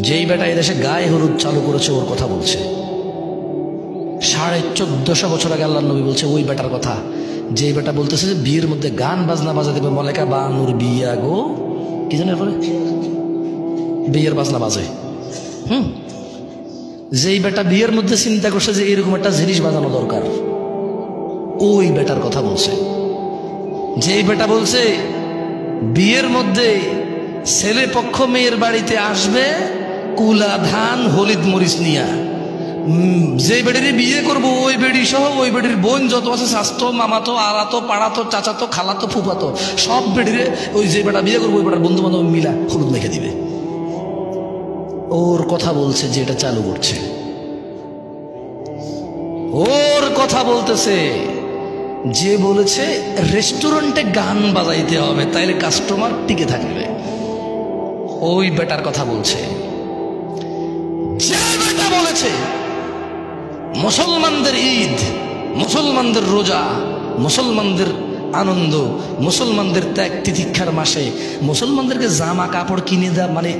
যেই বেটা এদেশে গায়ে হলুদ চালু করেছে ওর কথা বলছে। 1450 বছর আগে আল্লাহর নবী বলছে ওই বেটার কথা, যেই বেটা বলতেছে যে বিয়ের মধ্যে গান বাজনা বাজা দেবে, মলেকা বানুর বিয়া গো কি জানে পরে বিয়ের বাজনা বাজে। যেই বেটা বিয়ের মধ্যে চিন্তা করছে যে এরকম একটা জিনিস বাজানো দরকার, ওই বেটার কথা বলছে। যেই বেটা বলছে বিয়ের মধ্যে ছেলে পক্ষ মেয়ের বাড়িতে আসবে কুলা ধান হলিদ মরিচ নিয়া, যে বেড়ির বিয়ে করবো ওই বেড়ি সহ ওই বেড়ির বোন যত আছে শাস্তো মামাতো আলাতো পাড়াতো চাচাতো খালাতো ফুফাতো সব বেড়িরে ওই যে বেটা বিয়ে করবো ওই বেটার বন্ধু বান্ধব মিলা হলুদ মেখে দিবে। ওর কথা বলছে যে এটা চালু করছে, ওর কথা বলতেছে যে বলেছে রেস্টুরেন্টে গান বাজাইতে হবে তাইলে কাস্টমার টিকে থাকবে, ওই বেটার কথা বলছে। যে বেটা বলেছে মুসলমানদের ঈদ, মুসলমানদের রোজা, মুসলমানদের আনন্দ, মুসলমানদের ত্যাগ তিতিক্ষার মাসে মুসলমানদেরকে জামা কাপড় কিনে দেওয়া, মানে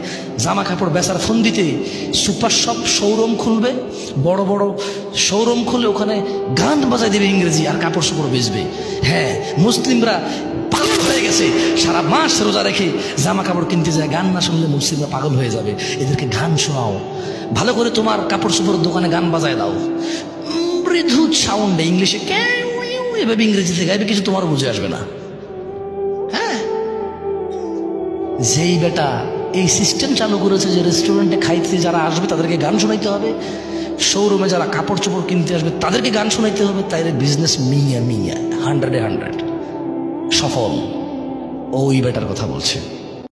জামা কাপড় বেচার ফোন দিতে সুপার শপ শোরুম খুলবে, বড় বড় শোরুম খুলে ওখানে গান বাজাই দেবে ইংরেজি আর কাপড় চোপড় বেচবে। হ্যাঁ, মুসলিমরা পাগল হয়ে গেছে, সারা মাস রোজা রেখে জামা কাপড় কিনতে যায়, গান না শুনলে মুসলিমরা পাগল হয়ে যাবে, এদেরকে গান শোনাও, ভালো করে তোমার কাপড় চোপড়ের দোকানে গান বাজায় দাও, মৃদু সাউন্ডে ইংলিশে এভাবে ইংরেজিতে গাইবে, কিছু তোমার বুঝে আসবে না। হ্যাঁ, যেই বেটা এই সিস্টেম চালু করেছে যে রেস্টুরেন্টে খাইতে যারা আসবে তাদেরকে গান শোনাইতে হবে, শোরুমে যারা কাপড় চোপড় কিনতে আসবে তাদেরকে গান শোনাইতে হবে, তাইলে বিজনেস মিয়া 100-এ 100 সফল। ওই বেটার কথা বলছে।